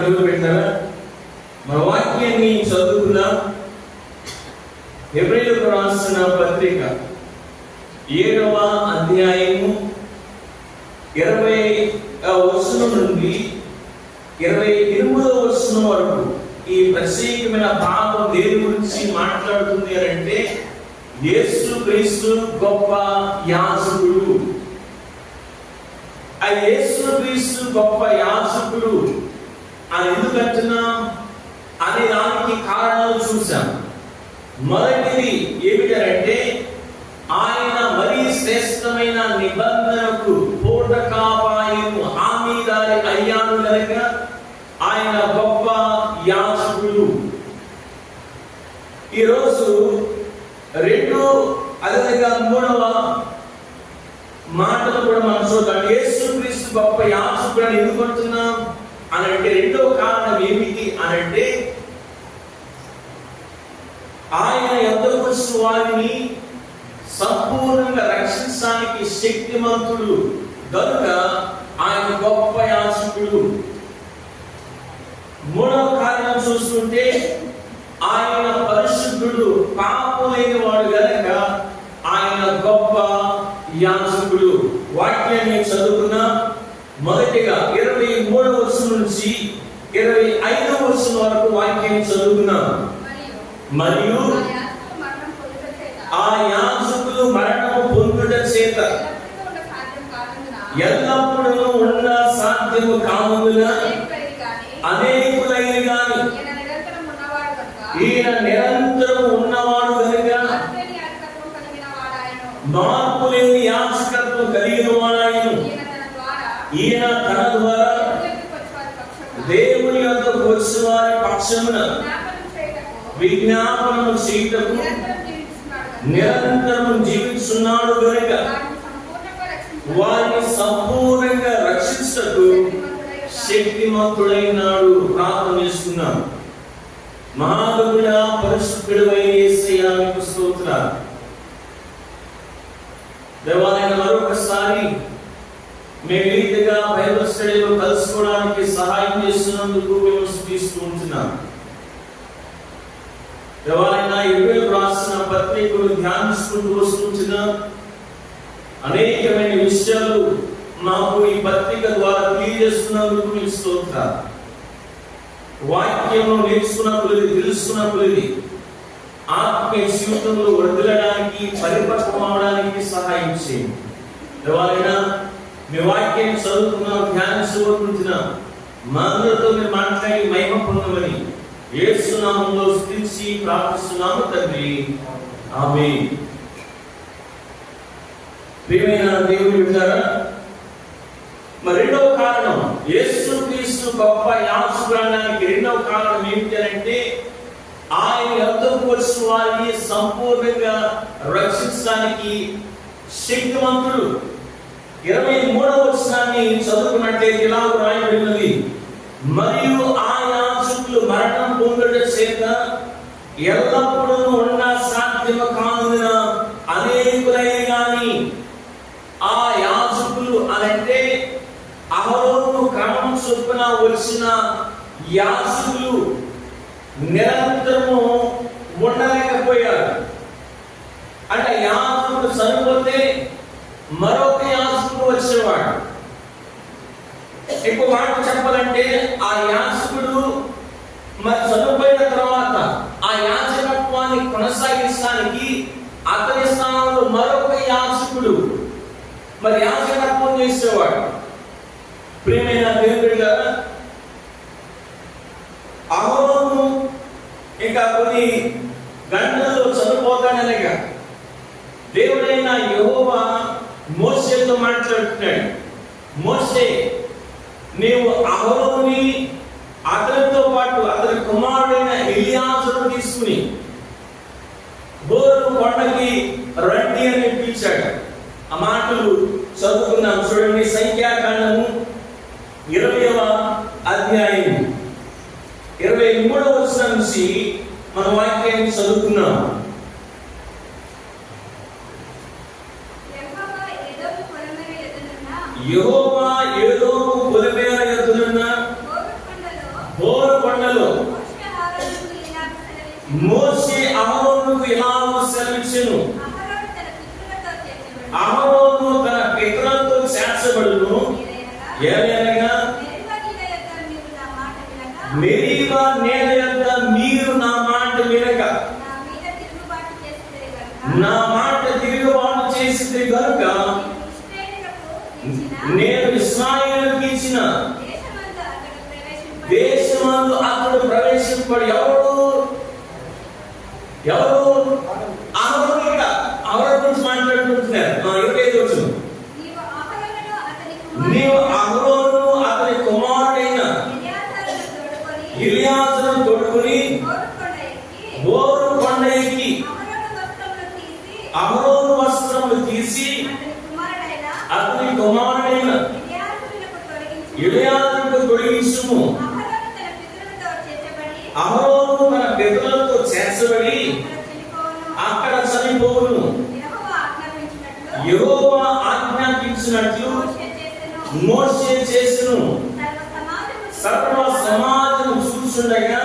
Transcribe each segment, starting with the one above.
దేవుడు పెట్టారా? మన వాక్యాన్ని చదువుకుందాం. హెబ్రీయులకు రాసిన పత్రిక 7వ అధ్యాయము 20వ వచనం నుండి 28వ వచనం వరకు ఈ ప్రత్యేకమైన భాగం దేని గురించి మాట్లాడుతుంది అంటే యేసుక్రీస్తు గొప్ప యాజకుడు. ఆ యేసుక్రీస్తు గొప్ప యాజకుడు అని ఎందుకంటున్నాం అనే దానికి కారణాలు చూసాం. మొదటిది ఏమిటంటే ఆయన మరీ శ్రేష్టమైన నిబంధనకు పూర్ణకాపాయను హామీదారి అయ్యాను కనుక ఆయన గొప్ప యాజకుడు. ఈరోజు అదేవిధంగా 3వ మాటలు కూడా మనం చూద్దాం. యేసుక్రీస్తు గొప్ప యాజకుడు అని ఎందుకు అంటున్నాం అని అంటే రెండవ కారణం ఏమిటి అని అంటే ఆయన యొద్దకు వచ్చిన వారిని సంపూర్ణంగా రక్షించడానికి శక్తిమంతుడు కనుక ఆయన గొప్ప యాజకుడు. 3వ కారణం చూస్తుంటే ఆయన పరిశుద్ధుడు, పాపం లేని వాడు గనక ఆయన గొప్ప యాజకుడు. వాక్యాన్ని చదువుకున్నా. మొదటిగా 23వ వచనం నుంచి 25వ వచనం వరకు వాక్యాన్ని చదువుకున్నాం. మరియు ఆ యాజకులు మరణము పొందుట చేత ఎల్లప్పుడూ ఉన్న సాధ్యము కానందున అనేకులైన గాని ఈయన నిరంతరం ఉన్నవాడు కనుక మార్పు లేని యాజకత్వం కలిగిన వాడాయను. ఈయన తన ద్వారా దేవుని యొద్దకు వచ్చి వారి పక్షమున విజ్ఞాపనము చేయుటకు నిరంతరం జీవిస్తున్నాడు కనుక వారిని సంపూర్ణంగా రక్షించుటకు శక్తిమంతుడైనాడు. ప్రార్థన చేసుకున్నాం. మహాగణుడా, పరిశుద్ధుడైన యేసయ్యా మీకు స్తోత్రాలు. దేవాలయం మరొకసారి మేము రీతిగా బైబిల్ స్టడీలో కలుసుకోవడానికి సహాయం చేస్తున్నందుకు మేము స్తుతిస్తూ ఉంటున్నాం. దేవాలయం హెబ్రీయులకు రాసిన పత్రికను ధ్యానించుకుంటూ వస్తుంటున్నాం. అనేకమైన విషయాలు మాకు ఈ పత్రిక ద్వారా తెలియజేస్తున్నందుకు మీకు స్తోత్రాలు. వాక్యం నేర్చుకున్నప్పుడు తెలుసుకున్నప్పుడు ఆత్మీయ జీవితంలో వదిలడానికి పరిపక్వం అవడానికి సహాయం చేయండి. దేవాలైనా మీ వాక్యాన్ని చదువుతున్నాం, ధ్యానించుకుంటున్నాం. మా అందరితో మీరు మాట్లాడి మహిమ పొందమని యేసు నామములో స్తుతించి ప్రార్థిస్తున్నాము తండ్రి, ఆమేన్. ప్రియమైన దేవుని బిడ్డలారా, మరి రెండవ కారణం యేసుక్రీస్తు గొప్ప యాజకుడు అనడానికి రెండవ కారణం ఏమిటంటే ఆయన యొద్దకు వచ్చిన వారిని సంపూర్ణంగా రక్షించడానికి శక్తివంతుడు. 23వ వచనాన్ని చదువుకున్నట్లయితే ఇలా రాయబడినది, మరియు ఆ యాజకులు మరణం పొందుట చేత ఎల్లప్పుడూ ఉన్న సాధ్యము కానందున అనేకులైన గాని. ఆ యాజకులు అనంటే అహరోను క్రమం చొప్పున వచ్చిన యాజకులు నిరంతరము ఉండలేకపోయారు. అంటే యాజకుడు చనిపోతే మరొక యాజకుడు వచ్చేవాడు. ఇంకో మాట చెప్పాలంటే ఆ యాజకుడు మరి చనిపోయిన తర్వాత ఆ యాజకత్వాన్ని కొనసాగించడానికి అతని స్థానంలో మరొక యాజకుడు మరి యాజకత్వం చేసేవాడు. ప్రియమైన దేవుని బిడ్డలారా, అహరోను ఇంకా కొన్ని గంటల్లో చనిపోతాడనగా దేవుడైన యెహోవా మోషేతో మాట్లాడుతున్నాడు. మోషే, నీవు అహరోనుని అతనితో పాటు అతని కుమారుడైన ఎలియాజరును తీసుకుని హోరు కొండకి రండి అని పిలిచాడు. ఆ మాటలు చదువుకున్నాం. చూడండి, సంఖ్యాకాండము 20వ అధ్యాయం 23వ వచనం నుంచి మన వాక్యాన్ని చదువుకున్నాం. యెహోవా ఏదోము పొలిమేర ఎదురున్న హోరు కొండలో మోషే అహరోనుకు ఇలాగ సెలవిచ్చెను, అహరోను తన పితరులతో చేర్చబడును, ఏలయనగా మెరీబా నీళ్ల యొద్ద మీరు నా మాట వినక నా మాట తిరుగుబాటు చేసింది కనుక నేను ఇశ్రాయేలుకి ఇచ్చిన దేశమందు అతడు ప్రవేశింపడు. ఎవరు అహరోను గురించి మాట్లాడుకుంటున్నారు. 25 వచనం, నీవు అహరోను అతని కుమారుడైన ఎలియాజరును తోడుకొని హోరు కొండ ఎక్కి అహరోను వస్త్రములు తీసి అతని కుమారుడైన ఎలియాజరుకు తొలగించుము. అహరోను తన పితరులతో చేర్చబడి అక్కడ చనిపోవును. యెహోవా ఆజ్ఞాపించినట్లు మోషే చేసెను. సర్వ సమాజము చూస్తుండగా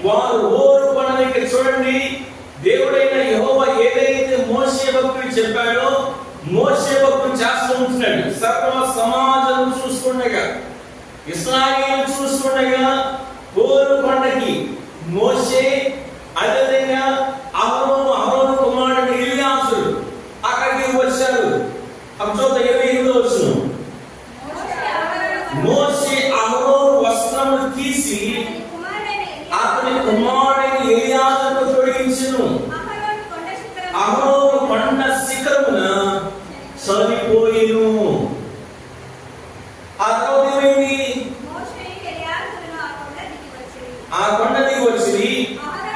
వారు హోరు కొండకి, చూడండి, దేవుడైన యెహోవా ఏదైతే మోషే భక్తుడు చెప్పాడో మోషే భక్తుడు చేస్తూ ఉంటున్నాడు. సర్వ సమాజం చూస్తుండగా, ఇశ్రాయేలు చూస్తుండగా హోరు కొండకి మోషే, అదేవిధంగా అహరోను కుమారుడు ఎలియాజరు అక్కడికి వచ్చారు. చూద్దాం 28వ వచనం, మోషే అహరోను వస్త్రములు తీసి అతని కుమారుడైన ఎలియాజరును తొలగించెను. అహరోను కొండ శిఖరమున చనిపోయెను. ఆ తర్వాత ఏమైంది? ఆ కొండ దిగి వచ్చి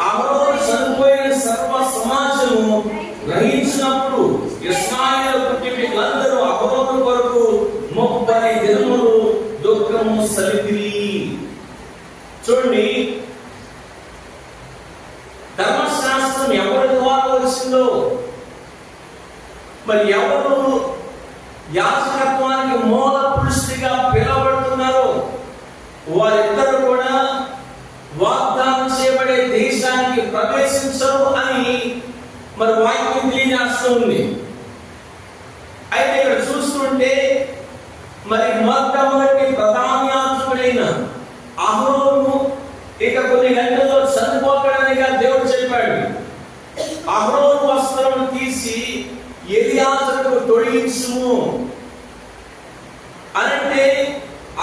అహరోను చనిపోయిన సర్వ సమాజము గ్రహించినప్పుడు ఇశ్రాయేలు కుటుంబీకులందరూ అహరోను కొరకు 30 దినములు దుఃఖము సలిపిరి. చూడండి, ధర్మశాస్త్రం ఎవరి ద్వారా వచ్చిందో, మరి ఎవరు యాజకత్వానికి మూల పురుషుడిగా పిలువబడుతున్నారో వారిద్దరు కూడా వాగ్దానం చేయబడే దేశానికి ప్రవేశించరు అని మరి వాక్యం తెలియజేస్తూ ఉంది. అయితే ఇక్కడ చూస్తుంటే మరి మొట్టమొదటి ప్రధాన యాజకుడైన అహరోను ఇక కొన్ని గంటల్లో చనిపోతాడనిగా దేవుడు చెప్పాడు. అహరోను వస్త్రం తీసి ఎలియాజరుకు తొలగించుము అంటే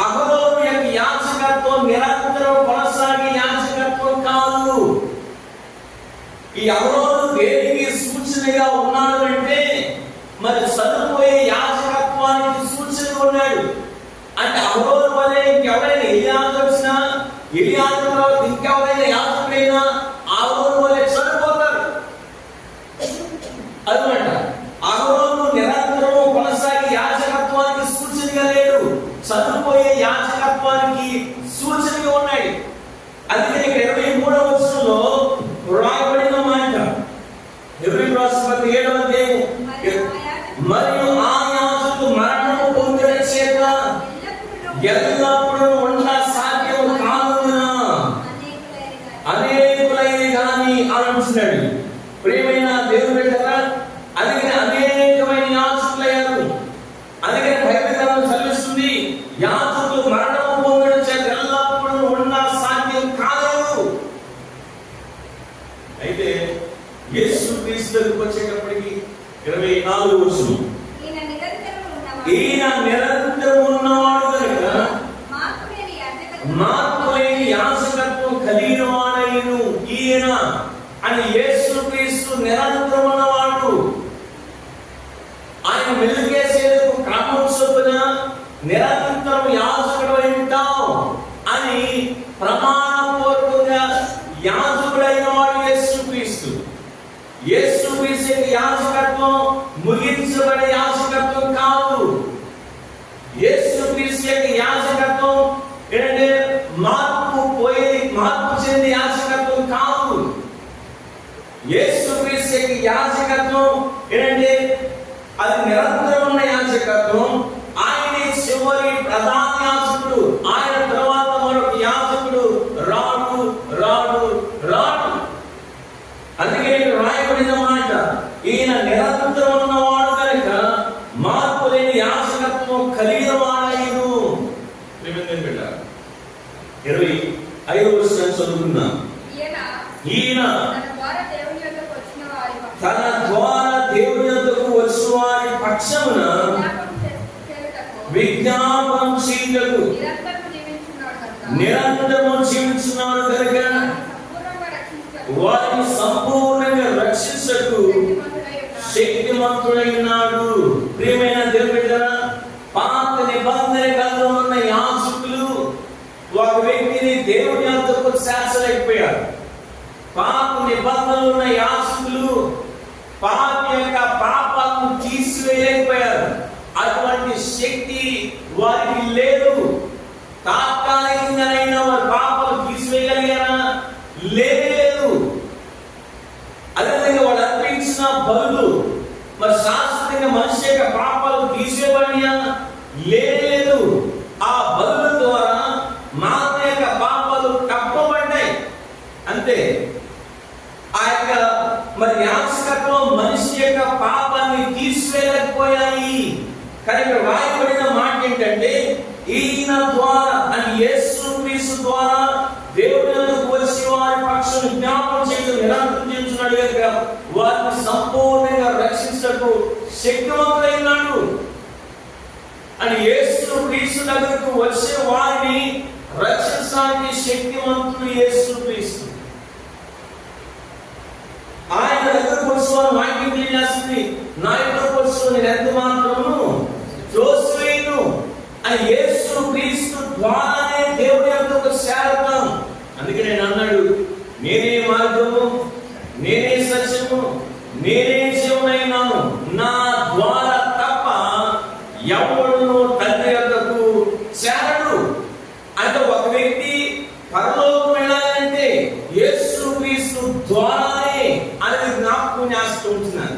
అహరోను యొక్క యాజకత్వం నిరంతరం కొనసాగే యాజకత్వం కాదు. ఈ అహరోను దేనికి సూచనగా ఉన్నాడు అంటే మరి చనిపోయే యాజకత్వానికి సూచన ఉన్నాడు. అంటే అహరోను వలె ఇంకెవరైనా ఎలియాజరు వచ్చినా, ఎలియాజరు తర్వాత ఇంకెవరైనా యాజకుడైనా అహరోను వలె చనిపోతారు అన్నమాట. అహరోను నిరంతరం కొనసాగే యాజకత్వానికి సూచనగా లేడు, చనిపోయే యాజకత్వానికి సూచనగా ఉన్నాడు. అందుకే 23వ వచనంలో రాయబడిన మాట, హెబ్రీయులకు రాసిన పత్రిక 7వ అధ్యాయం, మరియు ఆ యాజకుడు మరణము పొందిన చేత ఎల్లప్పుడూ ఉండ సాధ్యం కాదున అనేకులైన గాని అంటున్నాడు. ప్రియమైన దేవుని బిడ్డలారా, అందుకే అనేకమైన యాజకులయ్యారు. అందుకే బైబిల్ గ్రంథం చదివిస్తుంది, యాజకులు మరణము పొందిన చేత ఎల్లప్పుడూ ఉండ సాధ్యం కాదు. అయితే యేసు క్రీస్తు దగ్గరికి వచ్చేటప్పటికి 24వ వచనం, ఈయన నిరంతరం ఉన్నవాడు కనుక మార్పు లేని యాజకత్వం కలిగిన వాడైను ఈయన అని. యేసు క్రీస్తు నిరంతరం ఉన్నవాడు. ఆయన వెలుగేసేందుకు క్రమం చొప్పున నిరంతరం యాజకుడు ఉంటాం అని ప్రమాణపూర్వకంగా యాజకుడైన వాడు యేసు క్రీస్తు. యేసు క్రీస్తు యాజకత్వం ముగించబడే యాజకత్వం కాదు. యేసు క్రీస్తు యొక్క యాజకత్వం ఏంటంటే మార్పు చెంది యాజకత్వం కాదు. యేసు క్రీస్తు యొక్క యాజకత్వం ఏంటంటే అది నిరంతరం ఉన్న యాజకత్వం. ఆయన చివరి ప్రధాన యాజకుడు. ఆయన తర్వాత మరొక 25వ వచనం చదువుకుందాం. ఈయన తన ద్వారా దేవుని యొద్దకు వచ్చిన వారి పక్షమున విజ్ఞాపనం చేయుటకు నిరంతరము జీవించున్నాడు కనుక వారిని సంపూర్ణంగా రక్షించుటకు శక్తిమంతుడైనాడు. ప్రియమైన దేవుని బిడ్డలారా, పాత నిబంధన కాలంలో ఉన్న యాజకులు ఒక వ్యక్తిని దేవుని యొద్దకు చేర్చలేకపోయారు. పాత నిబంధనలు ఉన్న యాజకులు పాప యొక్క పాపాలను తీసివేయలేకపోయారు. అటువంటి శక్తి వారికి లేదు. తాత్కాలికంగానైనా వారి పాపాలు తీసివేయగలిగారా? లేదు. అదేవిధంగా వాళ్ళు అర్పించిన బలులు మరి శాశ్వతంగా మనిషి యొక్క పాపాలు తీసివేయబడినా? లేదు. ఆ బలుల ద్వారా మానవ యొక్క పాపాలు కప్పబడ్డాయి అంతే. ఆ యొక్క మరి యాజకత్వం మనిషి యొక్క పాపాన్ని తీసివేయలేకపోయాయి. కనుక రాయబడిన మాట ఏంటంటే, ఈయన ద్వారా అని యేసుక్రీస్తు ద్వారా దేవుని యొద్దకు వచ్చి వారి పక్షం జ్ఞాపకం చేయడం నిరంతరం చేస్తున్నాడు కనుక వారిని సంపూర్ణంగా రక్షించటకు శక్తివంతుడైనాడు అని యేసుక్రీస్తు దగ్గరకు వచ్చే వారిని రక్షించడానికి శక్తివంతుడు యేసుక్రీస్తు. ఆయన దగ్గరకు వచ్చి వారు వాక్యం తెలియజేస్తుంది, నా దగ్గరకు వచ్చి నేను ఎంత మాత్రము త్రోసివేయను అని యేసుక్రీస్తు ద్వారానే దేవుని యొద్దకు చేరతాం. అందుకే నేను అన్నాడు, నేనే మార్గము, నేనే సత్యము, నేనే జీవనైనాను, నా ద్వారా తప్ప ఎవడును తండ్రి యొద్దకు చేరడు. అంటే ఒక వ్యక్తి పరలోకం వెళ్ళాలంటే యేసుక్రీస్తు ద్వారానే అనేది జ్ఞాపకం చేస్తూ ఉంటున్నాను.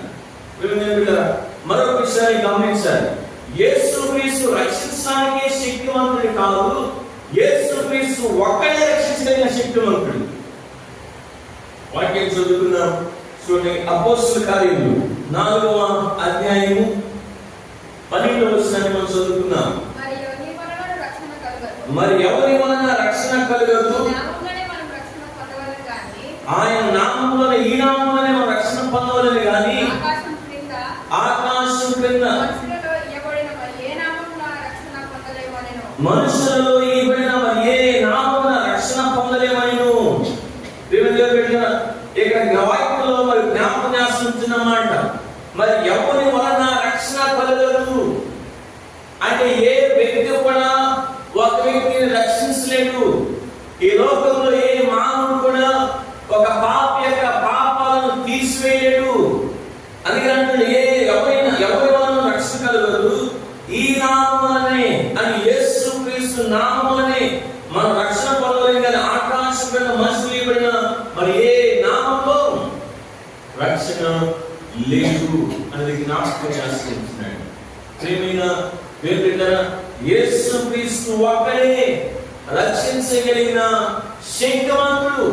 మరొక విషయాన్ని గమనించాలి, యేసుక్రీస్తు రక్షించడానికే శక్తివంతుడు కాదు, యేసుక్రీస్తు ఒక్కడే రక్షించగలిగిన శక్తివంతుడు. వాక్యం చదువుకున్నాం చూడండి. అపోస్తలుల కార్యములు 4వ అధ్యాయము 12వ వచనాన్ని మనం చదువుకున్నాం. మరి ఎవరి వలన రక్షణ కలుగదు? ఆయన నామములోనే, ఈ నామములోనే మనం రక్షణ పొందవలని గాని ఆకాశం క్రింద మనుషులలో ఇవ్వబడిన మరి ఏ నామమున రక్షణ పొందలేమనిను. ఇక్కడ వాక్యంలో మరి జ్ఞాపకం చేస్తున్నమాట, మరి ఎవరి వలన రక్షణ కలగదు అంటే ఏ వ్యక్తి కూడా ఒక వ్యక్తిని రక్షించలేడు. ఈ లోకంలో ఏ మానవుడు కూడా ఒక పాప యొక్క పాపాలను తీసివేయలేడు. అందుకంటే ఎవరి వలన రక్షణ కలగదు? ఈ నామములనే అని యేసుక్రీస్తు నామములనే మనం రక్షణ పొందలేం. కానీ ఆకాశం కింద మనుషులు ఇవ్వబడిన మరి ఏ నామంలో రక్షణ లేదు అనేది జ్ఞాపకం చేస్తున్నాడు. ప్రియమైన దేవుని యేసుక్రీస్తు ఒక్కడే రక్షించగలిగిన శక్తివంతుడు.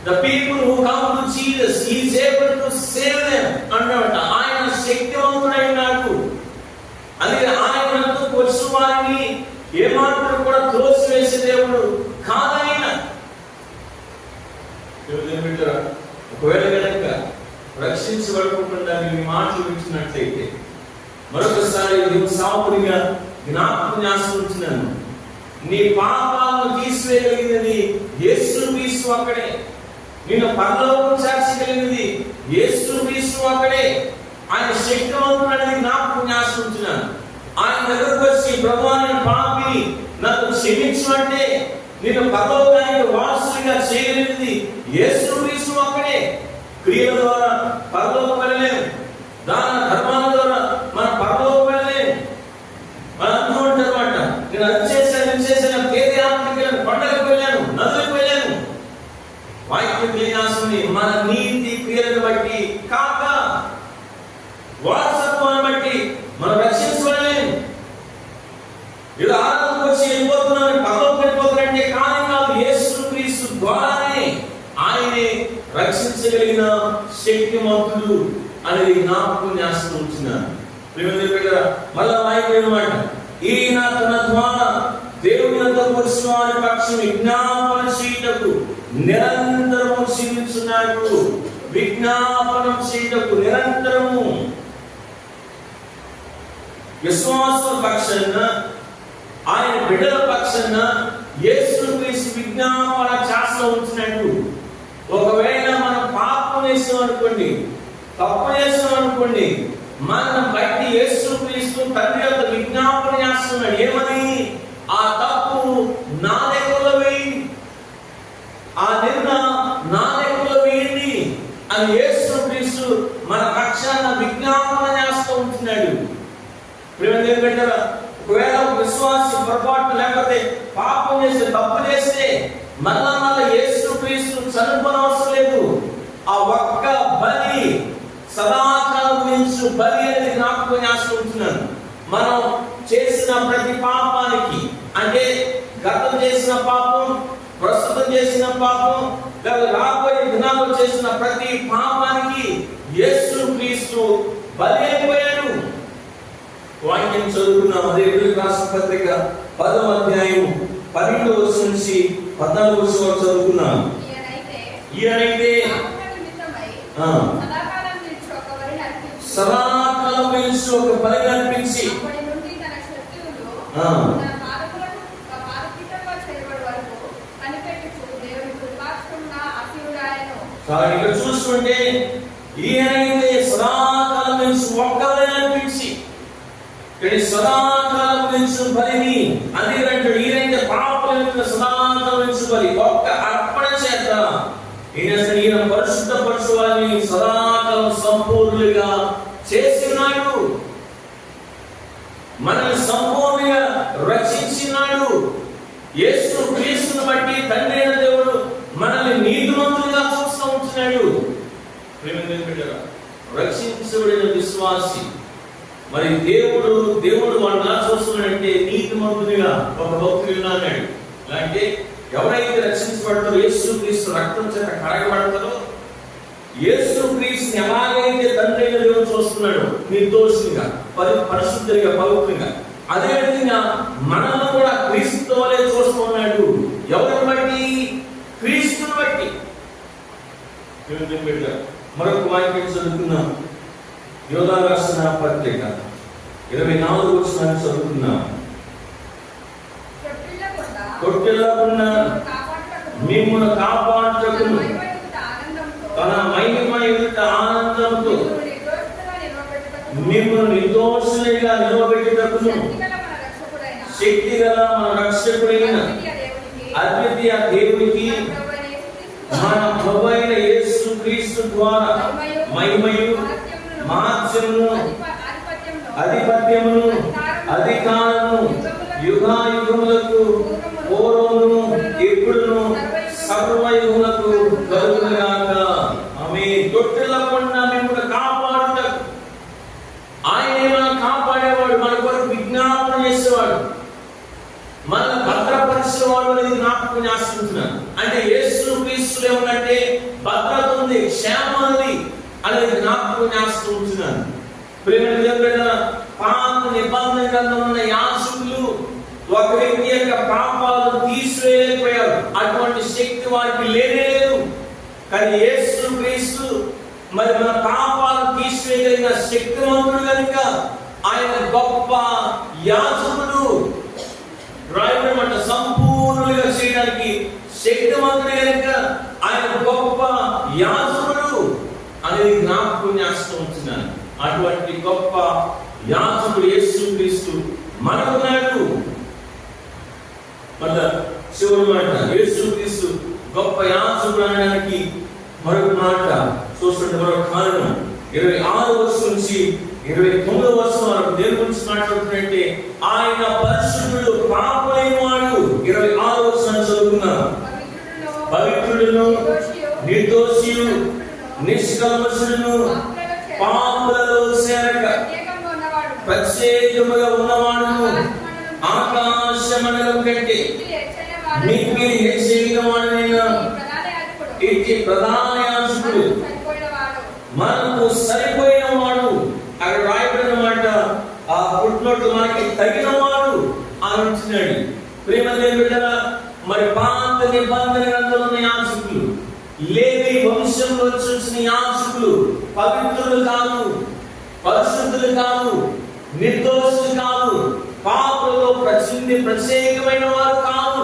The people who come to Jesus, he is able to save them అన్నమాట. ఆయన శక్తివంతుడైనాడు. అందుకే ఆయనతో వచ్చి వారిని ఏమాత్రం కూడా త్రోసివేసే దేవుడు కాదైన. ఒకవేళ కనుక రక్షించబడకుండా మీ మాటలు వింటున్నట్లయితే మరొకసారి సాపుడిగా జ్ఞాపకం చేసుకుంటున్నాను, నీ పాపాలను తీసివేయగలిగినది యేసుక్రీస్తు ఒక్కడే. నిన్ను పరలోకం చేర్చగలిగినది యేసుక్రీస్తు ఒక్కడే. ఆయన శక్తివంతుడు అనేది జ్ఞాపకం చేసుకుంటున్నాను. ఆయన దగ్గరకు వచ్చి, ప్రభువా నేను పాపిని, నన్ను క్షమించు అంటే నిన్ను పరలోకానికి వారసునిగా చేయగలిగినది యేసుక్రీస్తు ఒక్కడే. క్రియల ద్వారా పరలోకం వెళ్ళలేము, దాన ధర్మాల ద్వారా మన పరలోకం వెళ్ళలేము. మనం అంటూ ఉంటారన్నమాట, నేను అది చేశాను, తీర్థయాత్రకు వెళ్ళాను, కొండలకు వెళ్ళాను, నదులకు వెళ్ళాను. వాక్యం తెలియాల్సింది మన నీతి క్రియలను బట్టి కాక వారసత్వాన్ని బట్టి మనం రక్షించబడలేము. ఇది ఆరాధనకు వచ్చి వెళ్ళిపోతున్నాను, పరలోకం వెళ్ళిపోతున్నారంటే కానీ కాదు, యేసుక్రీస్తు ద్వారానే ఆయనే రక్షించగలిగిన శక్తిమంతుడు అనేది జ్ఞాపకం చేస్తూ ఉంటున్నాను. మళ్ళా వాయిపోయిన మాట, ఈయన తన ద్వారా దేవుని యొద్దకు వచ్చిన వారి పక్షం విజ్ఞాపన చేయుటకు నిరంతరము జీవించున్నాడు. విజ్ఞాపనం చేయుటకు నిరంతరము విశ్వాసుల పక్షాన, ఆయన బిడ్డల పక్షాన యేసుక్రీస్తు విజ్ఞాపన చేస్తూ ఉంటున్నాడు. ఒకవేళ మనం పాపం చేసాం అనుకోండి, తప్పు చేసాం అనుకోండి, మనం బట్టి యేసుక్రీస్తు తండ్రి యొక్క విజ్ఞాపన చేస్తున్నాడు. ఏమని? ఆ తప్పు నా లెక్కలో వేయండి, ఆ నిన్న నా లెక్కలో వేయండి అని యేసుక్రీస్తు మన పక్షాన విజ్ఞాపన చేస్తూ ఉంటున్నాడు. ప్రియమైన ఒకవేళ విశ్వాసి పొరపాటు లేకపోతే పాపం చేస్తే, తప్పు చేస్తే మళ్ళా యేసుక్రీస్తు చనిపోనవసరం లేదు. ఆ ఒక్క బలి, సదాకాలం నుంచి బలి అనేది జ్ఞాపకం చేస్తూ ఉంటున్నాను. మనం చేసిన ప్రతి పాపానికి, అంటే గతం చేసిన పాపం, ప్రస్తుతం చేసిన పాపం, లేదా రాబోయే దినాల్లో చేసిన ప్రతి పాపానికి యేసుక్రీస్తు బలి అయిపోయాడు. వాక్యం చదువుకున్నాం. అదే రాష్ట్ర పత్రిక 10వ అధ్యాయం 12వ వచనం నుంచి 14వ వచనం వరకు చదువుకున్నాం. ఈయనైతే సదాకాలం నిలిచి ఒక బలి అర్పించి ఇక్కడ చూసుకుంటే ఈయనైతే సదాకాలం నిలిచి ఒక్క బలి అర్పించి, ఇక్కడ సదాకాలం నిలిచి బలిని అది అంటాడు. ఈయనైతే పాపం సదాకాలం నిలిచి బలి ఒక్క అర్పణ చేత ఈయన పరిశుద్ధ పరచువారిని సదాకాలం సంపూర్ణులుగా చేసినాడు. మనల్ని సంపూర్ణంగా రక్షించినాడు. యేసు క్రీస్తుని బట్టి తండ్రి అయిన దేవుడు మనల్ని నీతిమంతులుగా చూస్తూ ఉంటున్నాడు. రక్షించబడిన విశ్వాసి మరి దేవుడు వాళ్ళ చూస్తున్నాడంటే నీతిమంతునిగా ఒక భక్తులు అన్నాడు. అంటే ఎవరైతే రక్షించబడతారో, యేసు క్రీస్తు రక్తం చేత కడగబడతారో, యేసు క్రీస్తుని ఎలాగైతే తండ్రి అయిన దేవుడు చూస్తున్నాడు నిర్దోషిగా, పరిశుద్ధంగా, పవిత్రంగా, అదే విధంగా మనల్ని కూడా క్రీస్తు వలె చూస్తున్నాడు. ఎవరిని బట్టి? క్రీస్తుని బట్టి. మరొక వాక్యం చదువుకున్నాం. యోధా రాసిన పత్రిక 24వ వచనాన్ని చదువుకున్నాం. కొట్టెలకుండా మిమ్మును కాపాడుటకును తన మహిమ ఎదుట ఆనందంతో మిమ్మును నిర్దోషులుగా నిలబెట్టుటకును శక్తిగల మన రక్షకుడైన అద్వితీయ దేవునికి మన ప్రభువైన యేసు క్రీస్తు ద్వారా మహిమయు, మహాత్మ్యమును, ఆధిపత్యమును, అధికారము యుగాయుగములకు పూర్వమును ఎప్పుడును సర్వయుగములకు కలుగునుగాక. ఆమేన్. తొట్టిల్లకుండా మిమ్మల్ని కాపాడుటకు ఆయన మనల్ని కాపాడేవాడు, మన కొరకు విజ్ఞాపన చేసేవాడు, మనల్ని భద్రపరిచేవాడు అనేది జ్ఞాపకం చేస్తున్నాను. అంటే యేసు క్రీస్తులో ఏమంటే భద్రత ఉంది, క్షేమం ఉంది అనేది జ్ఞాపకం చేస్తూ ఉంటున్నాను. ప్రేమ పాత నిబంధన గ్రంథంలో ఉన్న యాజకులు ఒక వ్యక్తి యొక్క పాపాలను తీసివేయలేకపోయారు. అటువంటి శక్తి వారికి లేదు. కానీ యేసు క్రీస్తు మరి మన పాపాలను తీసివేయగలిగిన శక్తివంతుడు కనుక ఆయన గొప్ప యాజకుడు. రాయబడిన సంపూర్ణులుగా చేయడానికి శక్తివంతుడు కనుక ఆయన గొప్ప యాజకుడు అనేది జ్ఞాపకం చేస్తూ ఉంటున్నాను. అటువంటి గొప్ప యాజకుడు యేసు క్రీస్తు మనకున్నాడు. మళ్ళా చివరి మాట, యేసు క్రీస్తు గొప్ప యాజకుడు అనడానికి మరొక మాట చూస్తుంటే మరొక కారణం 26వ వచనం నుంచి 29వ వచనం వరకు దేని గురించి మాట్లాడుతుంటే ఆయన పరిశుద్ధుడు, పాపలేని వాడు. 26వ వచనం చదువుకున్నాం. పవిత్రుడును, నిర్దోషియు, నిష్కల్మషుడును, పాపులలో చేరక ప్రత్యేకముగా ఉన్నవాడును, ఆకాశమండలం కంటే మిక్కిలి హెచ్చరిక వాడైన ఇట్టి ప్రధాన యాజకుడు, మనకు సరిపోయిన వాడు. అక్కడ రాయబడిన మాట ఆ పుట్టినట్టు మనకి తగిన వాడు అని అంటున్నాడు. ప్రేమదేవి బిడ్డరా, మరి పాత నిబంధన గ్రంథంలో యాజకులు, లేవి వంశంలో వచ్చిన యాజకులు పవిత్రులు కాదు, పరిశుద్ధులు కాదు, నిర్దోషులు కాదు, పాపంలో ప్రత్యేకమైన వారు కాదు.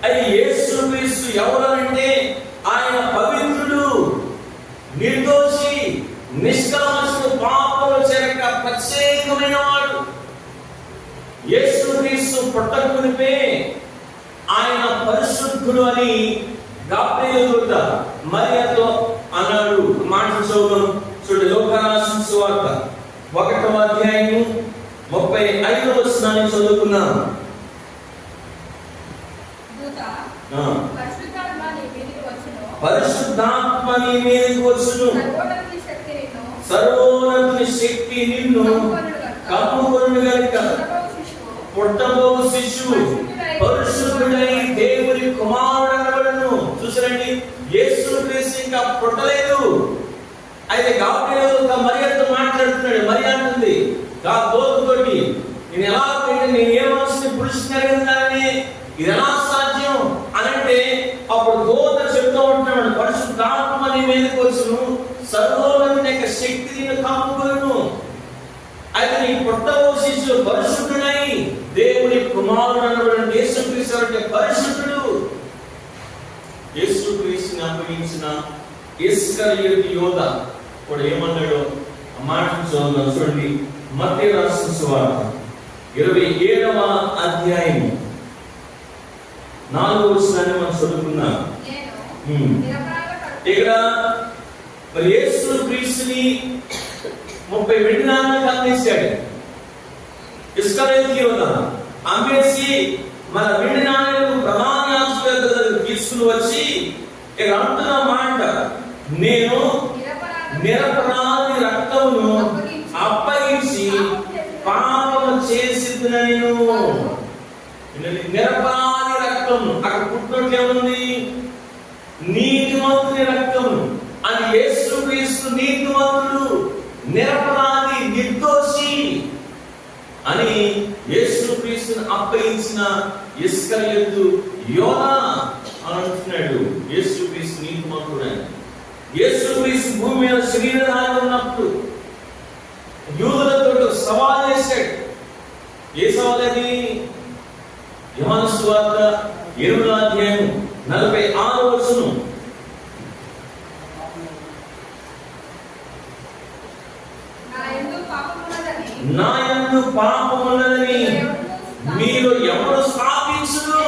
అది యేసుక్రీస్తు ఎవరంటే ఆయన పవిత్రుడు, నిర్దోషి, నిష్కల్మషుడు, పాపంలో చేరక ప్రత్యేకమైన వాడు. యేసుక్రీస్తు పుట్టకమునిపే ఆయన పరిశుద్ధుడు అని గాబ్రియేలు దూత మరియతో అన్నాడు. మాట చదువుదాం చూడండి. లోకారాసిన సువార్త 1వ అధ్యాయము 35వ వచనాన్ని చదువుకున్నాం. పరిశుద్ధాత్మ నీ మీదకి వచ్చును, సర్వోన్నతుని శక్తి నిన్ను కమ్ముకొనును గనుక పుట్టబోవు శిశువు పరిశుద్ధుడై దేవుని కుమారుడనబడును. చూసారండి, యేసుక్రీస్తు ఇంకా పుట్టలేదు. అయితే గాబ్రియేలు మరియతో మాట్లాడుతున్నాడు. మరి అంటుంది దూతతోటి, నేను ఎలా నేను ఏమవలసిన పురుషుని అడిగిందాన్ని, ఇది ఎలా సాధ్యం అనంటే అప్పుడు దూత చెప్తూ ఉంటున్నాడు, పరిశుద్ధాత్మ నీ మీదకి వచ్చును, సర్వోన్నతుని యొక్క శక్తి నిన్ను కమ్ముకొనును. అయితే నీ పుట్టబో శిశువు పరిశుద్ధుడై దేవుని కుమారుడు అనబడిన యేసుక్రీస్తు అంటే పరిశుద్ధుడు. యేసుక్రీస్తుని అప్పగించిన ఇస్కరియోతు యోధ కూడా ఏమన్నాడో ఆ మాట చూడండి. మత్తయి రాసిన సువార్త 27వ అధ్యాయం 4వ వచనాన్ని మనం చదువుకున్నాం. ఇక్కడ మరి యేసుక్రీస్తుని 30 వెండి నాణాలు అందించాడు. ఇస్కరియోతు యోధ అమ్మేసి మన వెండి నాణాలను ప్రధాన యాజకుల తీసుకుని వచ్చి ఇక అంటున్న మాట, నేను నిరపరాధి రక్తమును అప్పగించి పాపము చేసిద్దునని. నిరపరాధి రక్తము అక్కడ పుట్టినట్లు ఏముంది? నీతిమంతుని రక్తము అని. యేసుక్రీస్తు నీతిమంతుడు, నిరపరాధి, నిర్దోషి అని యేసుక్రీస్తుని అప్పగించిన ఇస్కరియోతు యోధ అని అంటున్నాడు. యేసుక్రీస్తు నీతిమంతుడు అని. యేసుక్రీస్తు భూమి మీద శరీరధారి ఉన్నప్పుడు యూదులతో సవాల్ చేశాడు. ఏ సవాల్ అది? యోహాను సువార్త 7వ అధ్యాయం 46వ వచనం. నా యందు పాపమున్నదని మీరు ఎవరు స్థాపించును?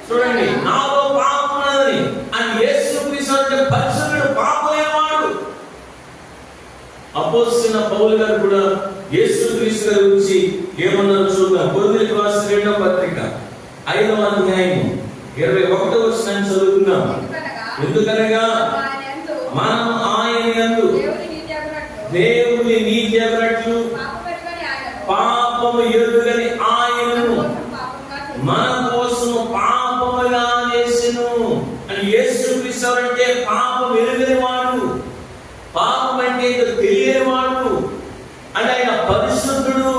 చూడండి, నాలో పాపమున్నదని అని యేసుక్రీస్తు అంటే పరిశుద్ధుడు, పాపలేనివాడు. అపోస్తలుడైన పౌలు గారు కూడా యేసుక్రీస్తు గారి గురించి ఏమన్నారో చూద్దాం. కొరింథీయులకు రాసిన 2వ పత్రిక 5వ అధ్యాయం 21వ వచనాన్ని చదువుకుందాం. ఎందుకనగా మనం ఆయన యందు దేవుని నీతి అగునట్లు పాపము ఎరుగని ఆయనను మన కోసం పాపముగా చేసెను అని. యేసుక్రీస్తు అంటే పాపం ఎరుగని వాడు, పాపం అంటే తెలియని వాడు. అంటే ఆయన పరిశుద్ధుడు,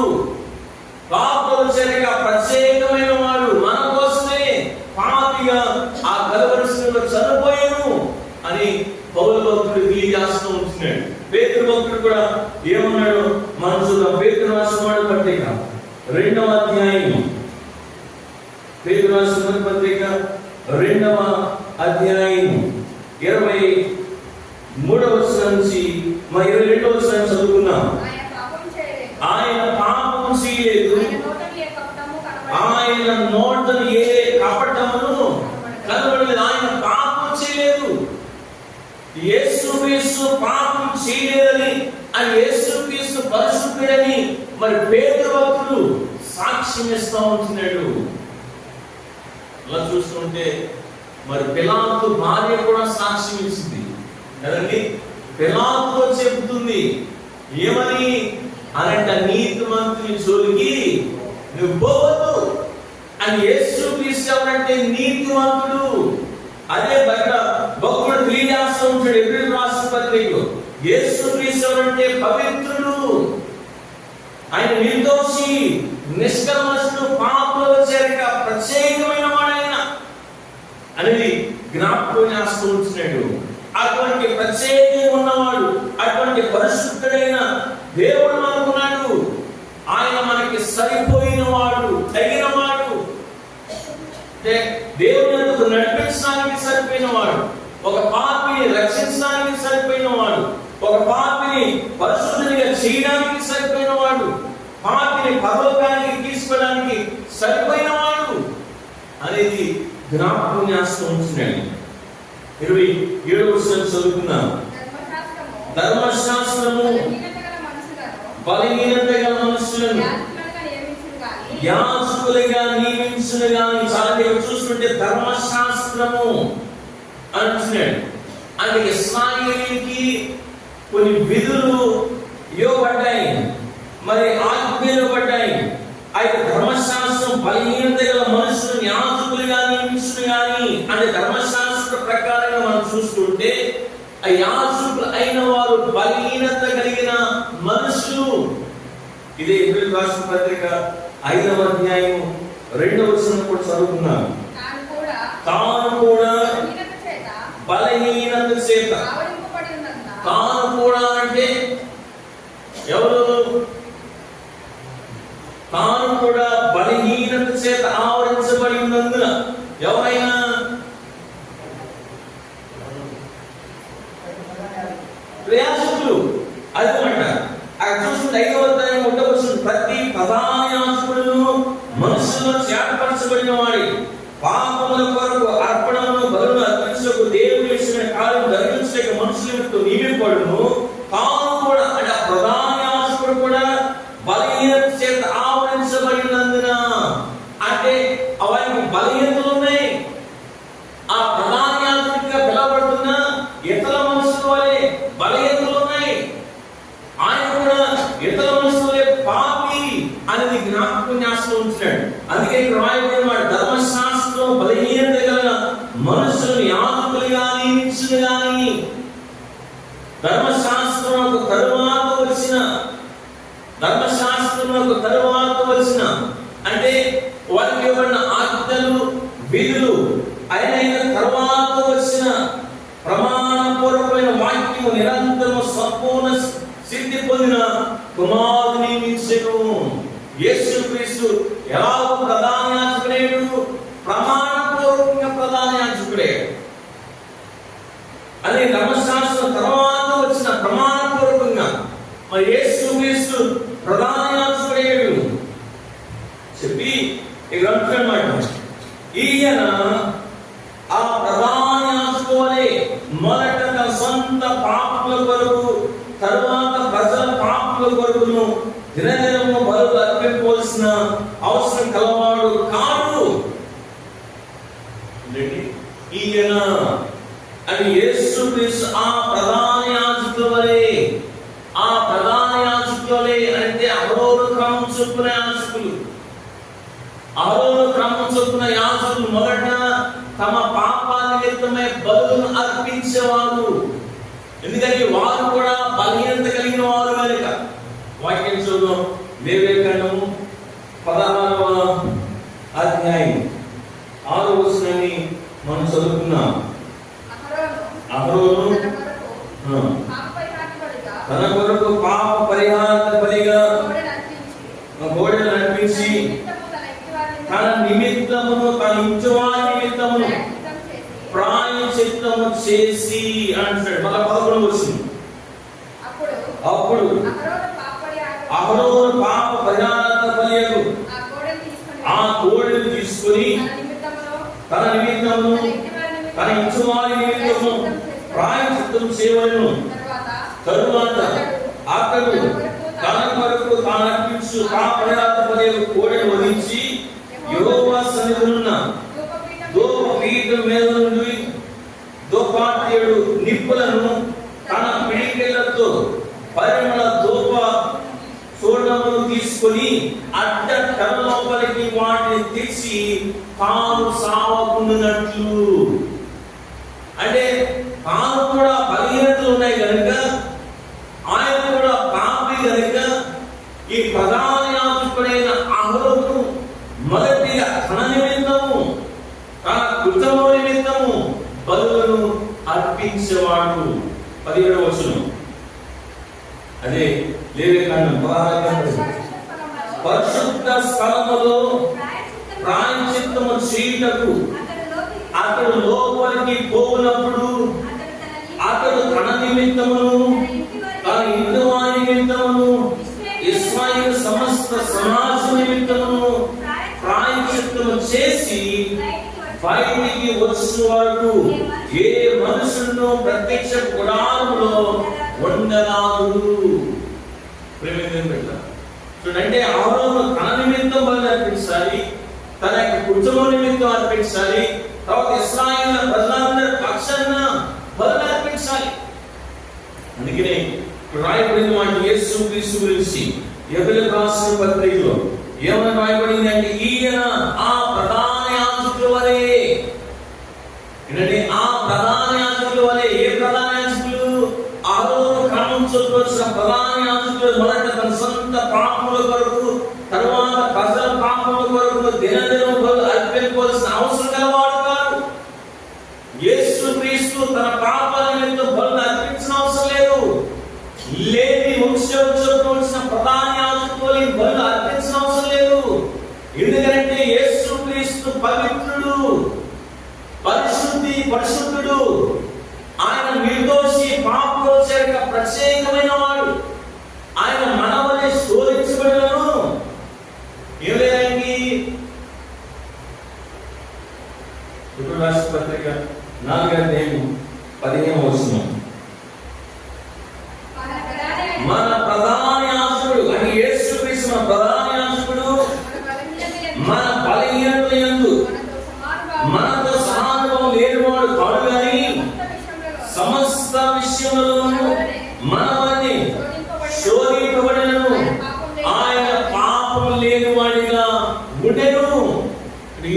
పాపం చేరక ప్రత్యేకమైన వాడు. మన కోసమే పాపిగా ఆ కలువరిశిలువలో చనిపోయాను అని పౌలు భక్తుడు తెలియజేస్తూ ఉంటున్నాడు. పేతురు భక్తుడు కూడా ఏమన్నాడు మనం చూద్దాం. పేతురు రాసిన పత్రిక 2వ అధ్యాయం, పేతురు రాసిన పత్రిక 2వ అధ్యాయం 23వ వచనం నుంచి 22వ వచనం చదువుకున్నాం. ఆయన పాపం చేయలేదు, ఆయన నోటను ఏ కపటమును కనబడలేదు. ఆయన పాపం చేయలేదు. యేసుక్రీస్తు పాపం చేయలేదని అని, యేసుక్రీస్తు పరిశుద్ధుడని మరి పేతురు భక్తుడు సాక్ష్యం ఇస్తూ ఉంటున్నాడు. అలా చూస్తుంటే మరి పిలాతు భార్య కూడా సాక్ష్యం ఇచ్చింది కదండి. పిలాతుతో చెబుతుంది ఏమని అనంట, నీతిమంతుని జోలికి నువ్వు పోవద్దు అని. యేసుక్రీస్తు ఎవరంటే నీతిమంతుడు. అదే బయట భక్తుడు తెలియజేస్తూ ఉంటాడు ఎబ్రీయులకు రాసిన పత్రికలో. యేసుక్రీస్తు ఎవరంటే పవిత్రుడు, ఆయన నిర్దోషి, నిష్కల్మషుడు, పాపంలో ప్రత్యేకమైన వాడైన అనేది జ్ఞాపకం చేస్తూ ఉంటున్నాడు. అటువంటి ప్రత్యేకంగా ఉన్నవాడు, అటువంటి పరిశుద్ధుడైన దేవుడు అనుకున్నాడు. ఆయన మనకి సరిపోయిన వాడు, తగిన వాడు, దేవుని ఎందుకు నడిపించడానికి సరిపోయిన వాడు, ఒక పాపిని రక్షించడానికి సరిపోయిన వాడు, ఒక పాపిని పరిశుద్ధునిగా చేయడానికి సరిపోయిన వాడు, పాపిని పరలోకానికి తీసుకోవడానికి సరిపోయిన వాడు అనేది జ్ఞాపకం చేస్తూ ఉంటున్నాడు. 27వ వచనం చదువుకుందాం. ధర్మశాస్త్రము బలహీనత గల మనుషులను యాజకులుగా నియమించును గాని. చాలా దగ్గర చూస్తుంటే ధర్మశాస్త్రము అంటున్నాడు. అంటే ఇశ్రాయేలీయులకి కొన్ని విధులు ఇవ్వబడ్డాయి, మరి ఆజ్ఞలు పడ్డాయి. అయితే ధర్మశాస్త్రం బలహీనత గల మనుషులను యాజకులుగా నియమించును గాని అంటే ధర్మశాస్త్ర ప్రకారంగా మనం చూస్తుంటే ఆ యాజకులు అయిన వారు బలహీనత కలిగిన మనుషులు. ఇదే హెబ్రీయులకు రాసిన పత్రిక 5వ అధ్యాయం 2వ వచనం కూడా చదువుకున్నాం. తాను కూడా బలహీనత చేత, తాను కూడా అంటే ఎవరు? తాను కూడా బలహీనత చేత ఆవరించబడి ఉన్నందున. ఎవరైనా యాజకులు అదనమాట. అక్కడ చూసుకుంటే 5వ అధ్యాయం 1వ వచనం, ప్రతి ప్రధాన యాజకుడును మనుషులను చేర్పరచబడిన వాడి పాపముల కొరకు అర్పణమును బలులను అర్పించుటకు దేవుని ఇచ్చిన కార్యం జరిగించలేక మనుషులతో నియమింపబడును. తాను కూడా అంటే ప్రధాన యాజకుడు కూడా బలహీనత చేత ఆవరించబడినందున, అంటే అవన్నీ బలహీనతలు ఉన్నాయి. ఆ ప్రధాన యాజకుడిగా పిలవబడుతున్న ఇతర మనుషుల వలె బలహీనతలు ఉన్నాయి. ఆయన కూడా ఇతర మనుషుల వలె పాపి అనేది జ్ఞాపకం చేస్తూ ఉంటున్నాడు. అందుకే ఇక్కడ రాయబడిన వాడు ధర్మశాస్త్రం బలహీనత గల మనుషులను యాజకులుగా నియమించును గాని. ధర్మశాస్త్రం తరువాత వచ్చిన అంటే వారికి ఇవ్వబడిన ఆజ్ఞలు విధులు అయిన తర్వాత వచ్చిన ప్రమాణపూర్వకమైన వాక్యము నిరంతరము సంపూర్ణ సిద్ధి పొందిన కుమారుని నియమించెను. యేసుక్రీస్తు ఎలా ప్రధాన యాజకుడేడు? ప్రమాణపూర్వకంగా ప్రధాన యాజకుడే. అదే ధర్మశాస్త్రం తర్వాత వచ్చిన ప్రమాణపూర్వకంగా మరి యేసుక్రీస్తు ప్రధాన యాజకుడేడు చెప్పి ఇక అంటున్నమాట. ఈయన ఆ ప్రధాన యాజకుడు వలె మొదట తన సొంత పాపముల కొరకు, తరువాత ప్రజల పాపముల కొరకును దినదినము బలులు అర్పించవలసిన అవసరం కలవాడు కాడు. ఈయన అని యేసుక్రీస్తు ఆ ప్రధాన యాజకుడు వలె, ఆ ప్రధాన యాజకుడు వలె అంటే అహరోను క్రమం చొప్పున యాజకులు, అహరోను క్రమం చొప్పున యాజకులు మొదట తమ పాపాల నిమిత్తమై బలులను అర్పించేవారు. ఎందుకంటే వారు కూడా బలహీనత కలిగిన వారు కనుక. వాక్యం చూద్దాం. లేవియకాండము 16వ అధ్యాయం 6వ వచనాన్ని మనం చదువుకున్నాం. అహరోను తన కొరకు పాప పరిహార బలిగా గోడెలను అర్పించి తన నిమిత్తమును, తన ఇంటివారి నిమిత్తమును ప్రాయశ్చిత్తము చేసి అంటాడు. మళ్ళా 11వ వచనం. అప్పుడు అహరోను పాప పరిహార బలియకు ఆ కోడెను తీసుకొని తన నిమిత్తమును, తన ఇంటివారి నిమిత్తము ప్రాయశ్చిత్తం చేయవలెను. తరువాత అతడు తన కొరకు తాను అర్పించు పాప పరిహార బలియకు కోడెను వధించి యెహోవా సన్నిధినున్న ధూపపీఠం మీద నుండి ధూపార్తెడు నిప్పులను తన పిడికిళ్లతో పరిమళ ధూప చూర్ణమును తీసుకొని అడ్డ కర్ర లోపలికి వాటిని తెచ్చి తాను సావకుండునట్లు. అంటే తాను కూడా బలహీనతలు ఉన్నాయి కనుక, ఆయన కూడా పాపి కనుక, ఈ ప్రధాన యాజకుడైన అహరోను మొదటిగా తన నిమిత్తం అర్పించేవాడు. 17వ వచనం, అదే లేవియకాండం 16 పరిశుద్ధ స్థలములో ప్రాయశ్చిత్తము చేయుటకు అతడు లోపలికి పోవునప్పుడు అతడు తన నిమిత్తమును తన ఇంటి వారి నిమిత్తమును ఇశ్రాయేలు సమస్త సమాజం నిమిత్తమును ప్రాయశ్చిత్తము చేసి బయటికి వచ్చే వరకు ఏ మనుషులను ప్రత్యక్ష గుడారంలో ఉండరాదు. చూడంటే ఆరోను తన నిమిత్తం బలి అర్పించాలి, తన యొక్క కుటుంబం నిమిత్తం అర్పించాలి, తర్వాత ఇశ్రాయేలు ప్రజలందరి పక్షాన బలి అర్పించాలి. అందుకనే రాయబడిన మాట యేసు క్రీస్తు గురించి హెబ్రీయులకు రాసిన పత్రికలో ఏమని రాయబడింది అంటే, ఈయన ఆ ప్రధాన యాజకుల వలె. ఏంటంటే ఆ ప్రధాన యాజకుల వలె. ఏ ప్రధాన యాజకులు? ఆరోను క్రమం చొప్పున ప్రధాన యాజకులు మొదట తన సొంత పాపముల కొరకు, తర్వాత ప్రజల పాపముల కొరకు దినదినం బలు అర్పించవలసిన అవసరం గలవాడు కాదు. యేసు క్రీస్తు తన పాపాల నిమిత్తం బలు అర్పించిన అవసరం లేదు. లేవి వంశం చొప్పున ప్రధాన యాజకులు బలు అర్పించిన అవసరం లేదు. ఎందుకంటే యేసు క్రీస్తు పవిత్రుడు, పరిశుద్ధుడు. ఆయన నిర్దోషి, పాపంలో చేరక ప్రత్యేకమైన వాడు. ఆయన మనవలే శోధించబడినను ఏం లేదండి. రాష్ట్ర పత్రిక 4:15 వచనం, మన ప్రధాన యాజకుడు అని యేసు క్రీస్తు మన ప్రధాన యాజకుడు మన బలహీనతల యందు మనతో సమానుభవం లేనివాడు కాడు గాని సమస్త విషయములను మనవని శోధింపబడినను ఆయన పాపం లేనివాడిగా ఉండెను.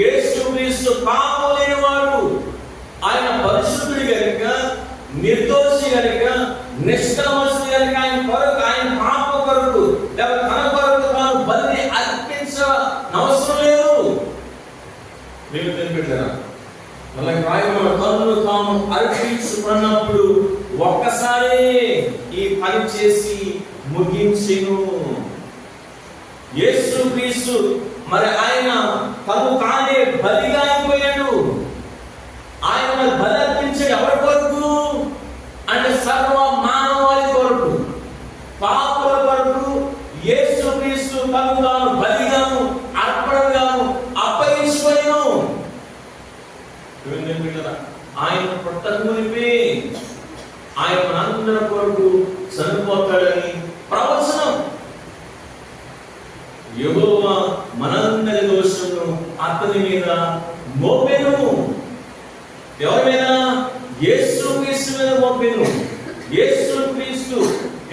యేసు క్రీస్తు పాపం లేనివాడు. ఆయన పరిశుద్ధుడు గనుక, నిర్దోషి గనుక, నిష్కల్మషుడు గనుక ఆయన పాప కొరకు లేదా తన కొరకు తాను బలిని అర్పించనవసరం లేదు. మేము తెలిపెట్టారా మళ్ళీ రాయబడిన తనను తాను అర్పించుకున్నప్పుడు ఒక్కసారి ఈ పని చేసి ముగించెను. యేసు క్రీస్తు మరి ఆయన తను తానే బలిగా అయిపోయాడు. ఆయన బలి అర్పించాడు ఎవరి కొరకు అంటే సర్వ మానవాళి కొరకు, పాపుల కొరకు. యేసు క్రీస్తు తను తాను బలిగాను అర్పణగాను అప్పగించుకొనెను. ఆయన పుట్టకమునిపే ఆయన మనందరి కొరకు చనిపోతాడని ప్రవచనం. యెహోవా మనందరి దోషమును అతని మీద మోపెను. ఎవరి మీద? యేసు క్రీస్తు మీద మోపెను. యేసు క్రీస్తు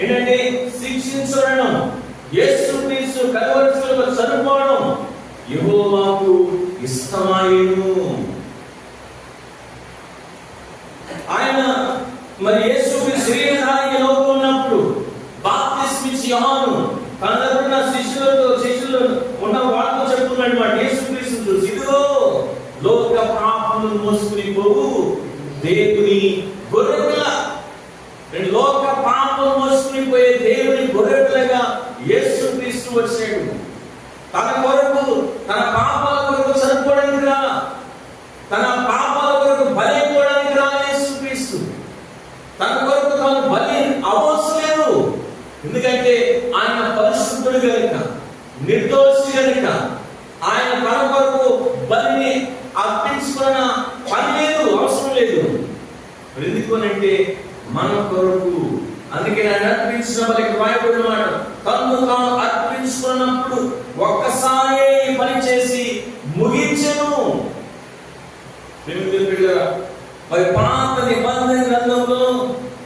ఏంటంటే శిక్షించబడడం, యేసు క్రీస్తు కలవరిలో చనిపోవడం యెహోవాకు ఇష్టమాయెను. ఆయన మరి యేసు శరీరధారికి లోపల ఉన్నప్పుడు బాప్తిస్మం ఇచ్చి యోహాను తన దగ్గర శిష్యులు ఉన్న వాళ్ళతో చెప్తున్నాడు మాట. యేసు క్రీస్తు చూసి, ఇదిగో లోక పాపములను మోసుకుని పోవు దేవుని గొర్రెపిల్ల. లోక పాపములు మోసుకుని పోయే దేవుని గొర్రెపిల్లగా యేసు క్రీస్తు వచ్చాడు. తన కొరకు, తన పాపాల కొరకు చనిపోవడానికి రా, తన పాపాల కొరకు బలైపోవడానికి రా యేసు క్రీస్తు. తన కొరకు తాను బలి అవసరం లేదు. ఎందుకంటే ఆయన పరిశుద్ధుడు గనుక, నిర్దోషి గనుక ఆయన తన కొరకు బలిని అర్పించుకున్న పని లేదు, అవసరం లేదు. ఎందుకనంటే మన కొరకు. అందుకే ఆయన అర్పించిన బలికి రాయబడిన మాట, తను తాను అర్పించుకున్నప్పుడు ఒక్కసారి పని చేసి ముగించెను. మరి పాత నిబంధన గ్రంథంలో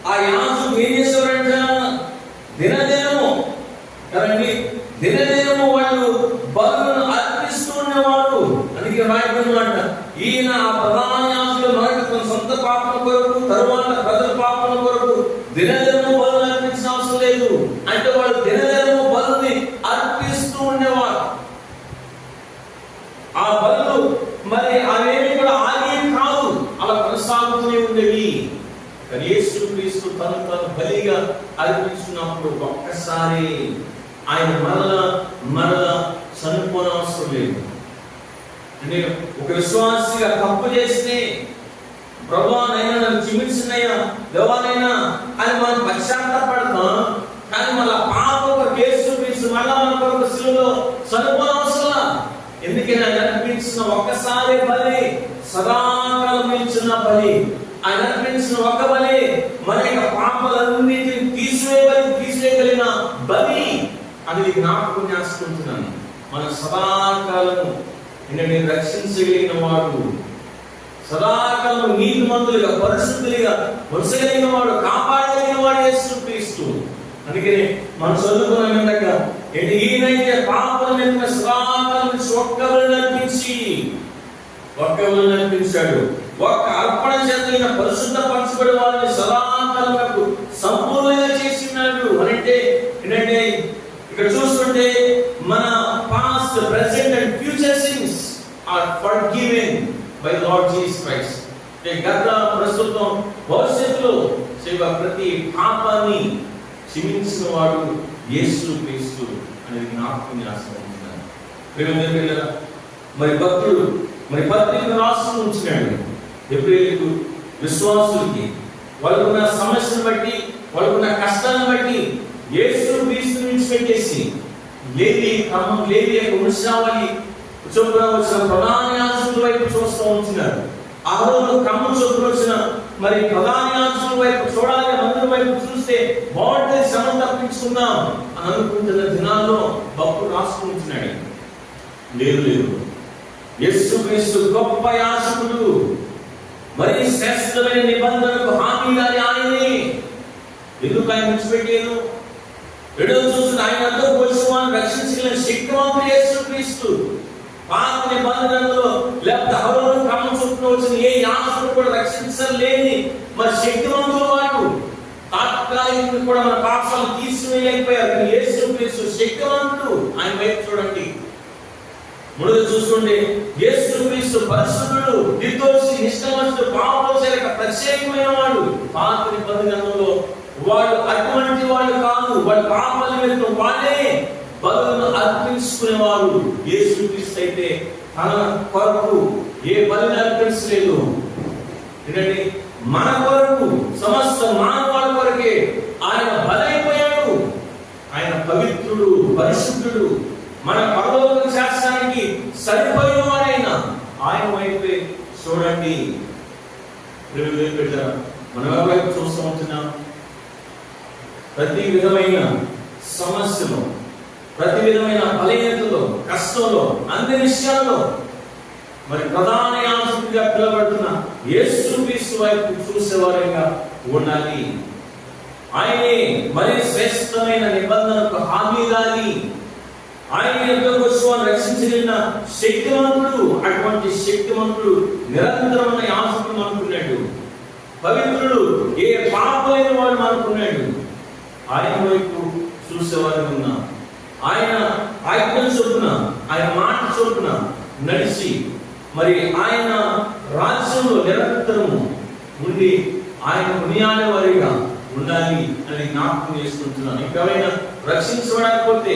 ఆ యాజకుడు ఏం చేసేవారంట? దినదినము కదండి, దినదినము వాళ్ళు బలులను అర్పిస్తూ ఉండేవాడు. అందుకే రాయబడినమాట, ఈయన ఆ ప్రధాన యాజకుడు మొదట తన సొంత పాపల కొరకు, తరువాత ప్రజల పాపల కొరకు దినదినము బలులను అర్పించిన అవసరం లేదు. అంటే వాళ్ళు దినదినము బలుని అర్పిస్తూ ఉండేవారు. ఆ బలులు మరి అవేమి కూడా ఆగేవి కాదు, అలా కొనసాగుతూనే ఉండేవి. కానీ యేసుక్రీస్తు తను బలిగా అర్పించుకున్నప్పుడు ఒక్కసారి ఆయన మరల చనిపోనవసరం లేదు. అంటే ఒక విశ్వాసిగా తప్పు చేస్తే ప్రభువానైనా నన్ను క్షమించినయ్యా దేవానైనా అని మనం పశ్చాత్తాపడతాం. కానీ మళ్ళా పాప యేసుక్రీస్తు మళ్ళా మన కొరకు శిలువలో చనిపోనవసరం. ఎందుకని ఆయన అర్పించిన ఒక్కసారి బలి సదాకాలం ఇచ్చిన బలి, ఆయన అర్పించిన ఒక్క బలి మన యొక్క పాపలన్నిటిని తీసివేయగలిగిన బలి అనేది జ్ఞాపకం చేసుకుంటున్నాను. మన సదాకాలము నిన్ను రక్షించగలిగిన వాడు, సదాకాలం నీతిమంతులుగా పరిశుద్ధులుగా ఉంచగలిగిన వాడు, కాపాడగలిగిన వాడు యేసుక్రీస్తు. అందుకని మనం చదువుకున్నాం ఇందాక, ఈయనైతే పాపల మీద సదాకాలం ఒక్క బలిని అర్పించాడు. ఒక్క అర్పణ చేత పరిశుద్ధ పరచబడి వారిని సదాకాలకు సంపూర్ణంగా చేసినాడు. అంటే ఏంటంటే ఇక్కడ చూస్తుంటే మన past present and future sins are forgiven by Lord Jesus Christ. గత ప్రస్తుతం భవిష్యత్తులో ప్రతి పాపాన్ని క్షమించిన వాడు యేసుక్రీస్తు అనేది జ్ఞాపకం చేసుకుంటున్నాను. మరి భక్తుడు పత్రికను రాస్తూ ఉంచినాడు ఎబ్రేయులకు, విశ్వాసులకి వాళ్ళకున్న సమస్యను బట్టి, వాళ్ళకున్న కష్టాలను బట్టి యేసుక్రీస్తుని విడిచిపెట్టేసి లేవి యొక్క వంశావళి చొప్పున వచ్చిన ప్రధాన యాజకుల వైపు చూస్తూ ఉంటున్నారు. అహరోను క్రమం చొప్పున వచ్చిన మరి ప్రధాన యాజకుల వైపు చూడాలి, మందిరం వైపు చూస్తే బాగుంటుంది, శ్రమ తప్పించుకుందాం అని అనుకుంటున్న దినాల్లో భక్తుడు రాసుకుంటున్నాడు. లేదు, యేసుక్రీస్తు గొప్ప యాజకుడు, మరి శ్రేష్టమైన నిబంధనకు హామీదారి ఆయనే. ఎందుకు ఆయన విడిచిపెట్టాను? రెండవ చూసిన ఆయనతో పోల్చుకోవాలని రక్షించగలిగిన శక్తివంతుడు యేసుక్రీస్తు. పాత నిబంధనలో లేకపోతే అహరోను క్రమం చొప్పున వచ్చిన ఏ యాజకుడు కూడా రక్షించలేని మరి శక్తివంతుడు వాడు. తాత్కాలికంగా కూడా మన పాపాలను తీసివేయలేకపోయారు. కానీ యేసుక్రీస్తు శక్తివంతుడు. ఆయన వైపు చూడండి. మూడోది చూసుకోండి, యేసుక్రీస్తు పరిశుద్ధుడు, నిర్దోషి, నిష్కల్మషుడు, పాపదోషాలకు ప్రత్యేకమైన వాడు. పాత నిబంధనలో వాడు అటువంటి వాడు కాదు, వాడు పాపాల మీద వాళ్ళే బలులను అర్పించుకునేవాడు. యేసుక్రీస్తు అయితే తన కొరకు ఏ బలిని అర్పించలేదు. ఏంటంటే మన కొరకు, సమస్త మానవాళి కొరకే ఆయన బలైపోయాడు. ఆయన పవిత్రుడు, పరిశుద్ధుడు, మన పరలోక శాస్త్రానికి సరిపోయిన వాడైనా ఆయన వైపే చూడండి. మనం వైపు చూస్తూ ఉంటున్నాం. ప్రతి విధమైన సమస్యలో, ప్రతి విధమైన బలహీనతలో, కష్టంలో, అన్ని విషయాల్లో మరి ప్రధాన యాజకుడిగా పిలువబడుతున్న యేసుక్రీస్తు వైపు చూసేవారిగా ఉండాలి. ఆయనే మరి శ్రేష్టమైన నిబంధనకు హామీదారి. ఆయన రక్షించగలిగిన శక్తివంతుడు. అటువంటి శక్తివంతుడు నిరంతరమైన యాజకుడు అనుకున్నాడు. పవిత్రుడు, ఏ పాపమైన వాడు అనుకున్నాడు. ఆయన వైపు చూసేవారు ఉన్నా ఆయన ఆజ్ఞ చొప్పున, ఆయన మాట చొప్పున నడిచి మరి ఆయన రాజ్యంలో నిరంతరము ఉండి ఆయన కొనియాడే వారిగా ఉండాలి అని జ్ఞాపకం చేసుకుంటున్నాను. ఇంకెవరైనా రక్షించబడకపోతే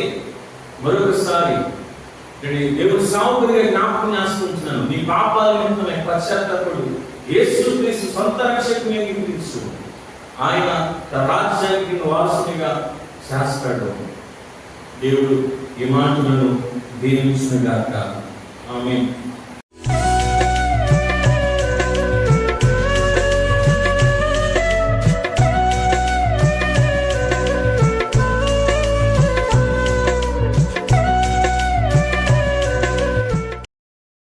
మరొకసారి దేవుడు సావుకుడిగా జ్ఞాపకం చేసుకుంటున్నాను. నీ పాపాల నిమిత్తమై పశ్చాత్తాపడు, యేసుక్రీస్తు సొంత రక్షకుని అంగీకరించు. ఆయన తన రాజ్యానికి వారసునిగా చేస్తాడు. దేవుడు ఈ మాటలను దీవించును గాక. ఆమేన్.